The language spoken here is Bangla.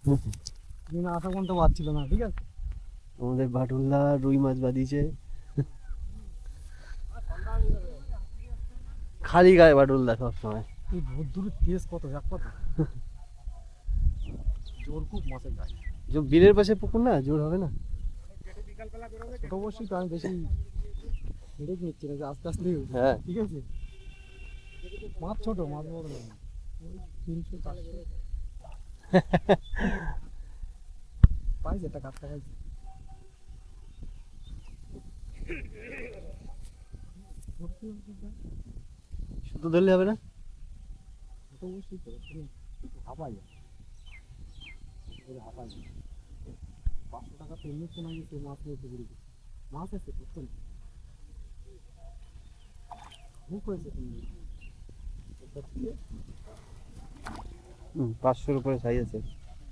দিন আসা পর্যন্ত পাচ্ছিল না, ঠিক আছে। আমাদের ভাটুল্লা রুই মাছ বাঁধিয়েছে, খালি গায়ে ভাটুল্লা সবসময়। এই ভদ্দুরের তেজ কত, এক কথা, জোর খুব মাছের গায়ে। যে বিলের পাশে পুকুর না, জোর হবে না। ছোট বসি তো আমি বেশি হেডেক নিচ্ছি না, যে আস্তে আস্তে হ্যাঁ, ঠিক আছে। মাছ ছোট, মাছ বড় না, ওই 300-400 পাইছে, একটা কাটটা পাইছে। শুধু ধরলে হবে না। ছোট বসি তো তুমি হাঁপাই যায়, হাঁপাই যায়। 500 টাকা পেমেন্ট তো নাই, সে মাছ নিয়ে পুকুরে মাছ আছে বুঝছেন, মুখ হয়েছে তুমি 500-র উপরে সাইজ আছে।